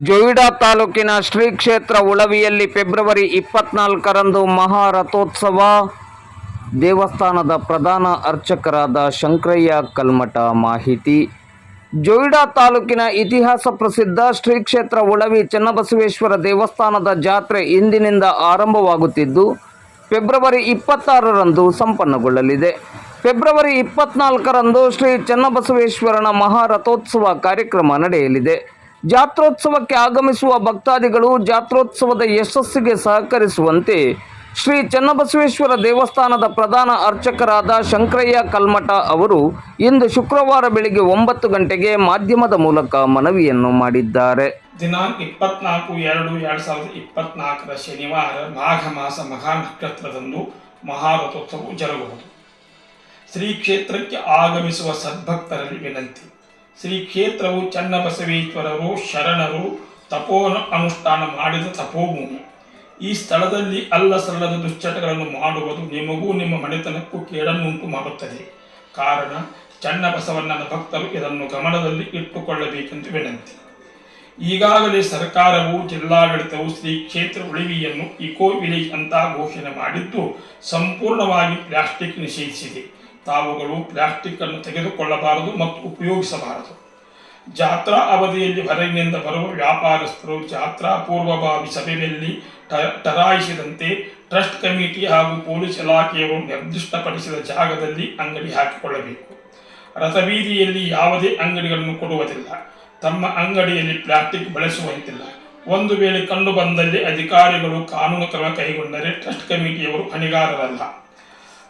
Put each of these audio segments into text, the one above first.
ಜೊಯಿಡಾ ತಾಲೂಕಿನ ಶ್ರೀ ಕ್ಷೇತ್ರ ಉಳವಿಯಲ್ಲಿ ಫೆಬ್ರವರಿ 24ರಂದು ಮಹಾರಥೋತ್ಸವ. ದೇವಸ್ಥಾನದ ಪ್ರಧಾನ ಅರ್ಚಕರಾದ ಶಂಕರಯ್ಯ ಕಲ್ಮಠ ಮಾಹಿತಿ. ಜೊಯಿಡಾ ತಾಲೂಕಿನ ಇತಿಹಾಸ ಪ್ರಸಿದ್ಧ ಶ್ರೀ ಕ್ಷೇತ್ರ ಉಳವಿ ಚನ್ನಬಸವೇಶ್ವರ ದೇವಸ್ಥಾನದ ಜಾತ್ರೆ ಇಂದಿನಿಂದ ಆರಂಭವಾಗುತ್ತಿದ್ದು ಫೆಬ್ರವರಿ 26ರಂದು ಸಂಪನ್ನಗೊಳ್ಳಲಿದೆ. ಫೆಬ್ರವರಿ 24ರಂದು ಶ್ರೀ ಚನ್ನಬಸವೇಶ್ವರನ ಮಹಾರಥೋತ್ಸವ ಕಾರ್ಯಕ್ರಮ ನಡೆಯಲಿದೆ. ಜಾತ್ರೋತ್ಸವಕ್ಕೆ ಆಗಮಿಸುವ ಭಕ್ತಾದಿಗಳು ಜಾತ್ರೋತ್ಸವದ ಯಶಸ್ಸಿಗೆ ಸಹಕರಿಸುವಂತೆ ಶ್ರೀ ಚನ್ನಬಸವೇಶ್ವರ ದೇವಸ್ಥಾನದ ಪ್ರಧಾನ ಅರ್ಚಕರಾದ ಶಂಕರಯ್ಯ ಕಲ್ಮಠ ಅವರು ಇಂದು ಶುಕ್ರವಾರ ಬೆಳಿಗ್ಗೆ 9 ಗಂಟೆಗೆ ಮಾಧ್ಯಮದ ಮೂಲಕ ಮನವಿಯನ್ನು ಮಾಡಿದ್ದಾರೆ. ದಿನಾಂಕ 24/2/2024 ಶನಿವಾರ ಮಾಘ ಮಾಸ ಮಘಾ ನಕ್ಷತ್ರದಂದು ಮಹಾರಥೋತ್ಸವವು ಜರುಗುವುದು. ಶ್ರೀ ಕ್ಷೇತ್ರಕ್ಕೆ ಆಗಮಿಸುವ ಸದ್ಭಕ್ತರಲ್ಲಿ ವಿನಂತಿ. ಶ್ರೀ ಕ್ಷೇತ್ರವು ಚನ್ನಬಸವೇಶ್ವರರು ಶರಣರು ಅನುಷ್ಠಾನ ಮಾಡಿದ ತಪೋಭೂಮಿ. ಈ ಸ್ಥಳದಲ್ಲಿ ಅಲ್ಲಸಲ್ಲದ ದುಶ್ಚಟಗಳನ್ನು ಮಾಡುವುದು ನಿಮಗೂ ನಿಮ್ಮ ಮನೆತನಕ್ಕೂ ಕೇಡನ್ನುಂಟು ಮಾಡುತ್ತದೆ. ಕಾರಣ ಚನ್ನಬಸವಣ್ಣನ ಭಕ್ತರು ಇದನ್ನು ಗಮನದಲ್ಲಿ ಇಟ್ಟುಕೊಳ್ಳಬೇಕೆಂದು ವಿನಂತಿ. ಈಗಾಗಲೇ ಸರ್ಕಾರವು ಜಿಲ್ಲಾಡಳಿತವು ಶ್ರೀ ಕ್ಷೇತ್ರ ಉಳಿವಿಯನ್ನು ಇಕೋ ವಿಲೇಜ್ ಅಂತ ಘೋಷಣೆ ಮಾಡಿದ್ದು ಸಂಪೂರ್ಣವಾಗಿ ಪ್ಲಾಸ್ಟಿಕ್ ನಿಷೇಧಿಸಿದೆ. ತಾವುಗಳು ಪ್ಲಾಸ್ಟಿಕ್ ಅನ್ನು ತೆಗೆದುಕೊಳ್ಳಬಾರದು ಮತ್ತು ಉಪಯೋಗಿಸಬಾರದು. ಜಾತ್ರಾ ಅವಧಿಯಲ್ಲಿ ಹೊರಗಿನಿಂದ ಬರುವ ವ್ಯಾಪಾರಸ್ಥರು ಜಾತ್ರಾ ಪೂರ್ವಭಾವಿ ಸಭೆಯಲ್ಲಿ ಟರಾಯಿಸಿದಂತೆ ಟ್ರಸ್ಟ್ ಕಮಿಟಿ ಹಾಗೂ ಪೊಲೀಸ್ ಇಲಾಖೆಯವರು ನಿರ್ದಿಷ್ಟಪಡಿಸಿದ ಜಾಗದಲ್ಲಿ ಅಂಗಡಿ ಹಾಕಿಕೊಳ್ಳಬೇಕು. ರಥಬೀದಿಯಲ್ಲಿ ಯಾವುದೇ ಅಂಗಡಿಗಳನ್ನು ಕೊಡುವುದಿಲ್ಲ. ತಮ್ಮ ಅಂಗಡಿಯಲ್ಲಿ ಪ್ಲಾಸ್ಟಿಕ್ ಬಳಸುವಂತಿಲ್ಲ. ಒಂದು ವೇಳೆ ಕಂಡು ಬಂದಲ್ಲಿ ಅಧಿಕಾರಿಗಳು ಕಾನೂನು ಕ್ರಮ ಕೈಗೊಂಡರೆ ಟ್ರಸ್ಟ್ ಕಮಿಟಿಯವರು ಹೊಣೆಗಾರರಲ್ಲ.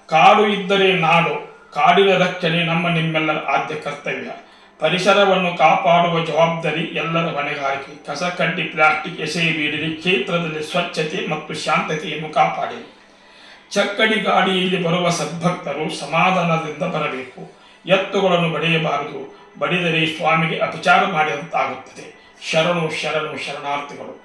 ಕಾಡು ಇದ್ದರೆ ನಾಡು. ಕಾಡಿನ ರಕ್ಷಣೆ ನಿಮ್ಮೆಲ್ಲರ ಆದ್ಯ ಕರ್ತವ್ಯ. ಪರಿಸರವನ್ನು ಕಾಪಾಡುವ ಜವಾಬ್ದಾರಿ ಎಲ್ಲರ ಹೊಣೆಗಾರಿಕೆ. ಕಸ ಕಡ್ಡಿ ಪ್ಲಾಸ್ಟಿಕ್ ಎಸೆಯಬೇಡಿರಿ. ಕ್ಷೇತ್ರದಲ್ಲಿ ಸ್ವಚ್ಛತೆ ಮತ್ತು ಶಾಂತತೆಯನ್ನು ಕಾಪಾಡಿ. ಚಕ್ಕಡಿ ಗಾಡಿಯಲ್ಲಿ ಬರುವ ಸದ್ಭಕ್ತರು ಸಮಾಧಾನದಿಂದ ಬರಬೇಕು. ಎತ್ತುಗಳನ್ನು ಬಡಿಯಬಾರದು. ಬಡಿದರೆ ಸ್ವಾಮಿಗೆ ಅಪಚಾರ ಮಾಡಿದಂತಾಗುತ್ತದೆ. ಶರಣು ಶರಣು ಶರಣಾರ್ಥಿಗಳು.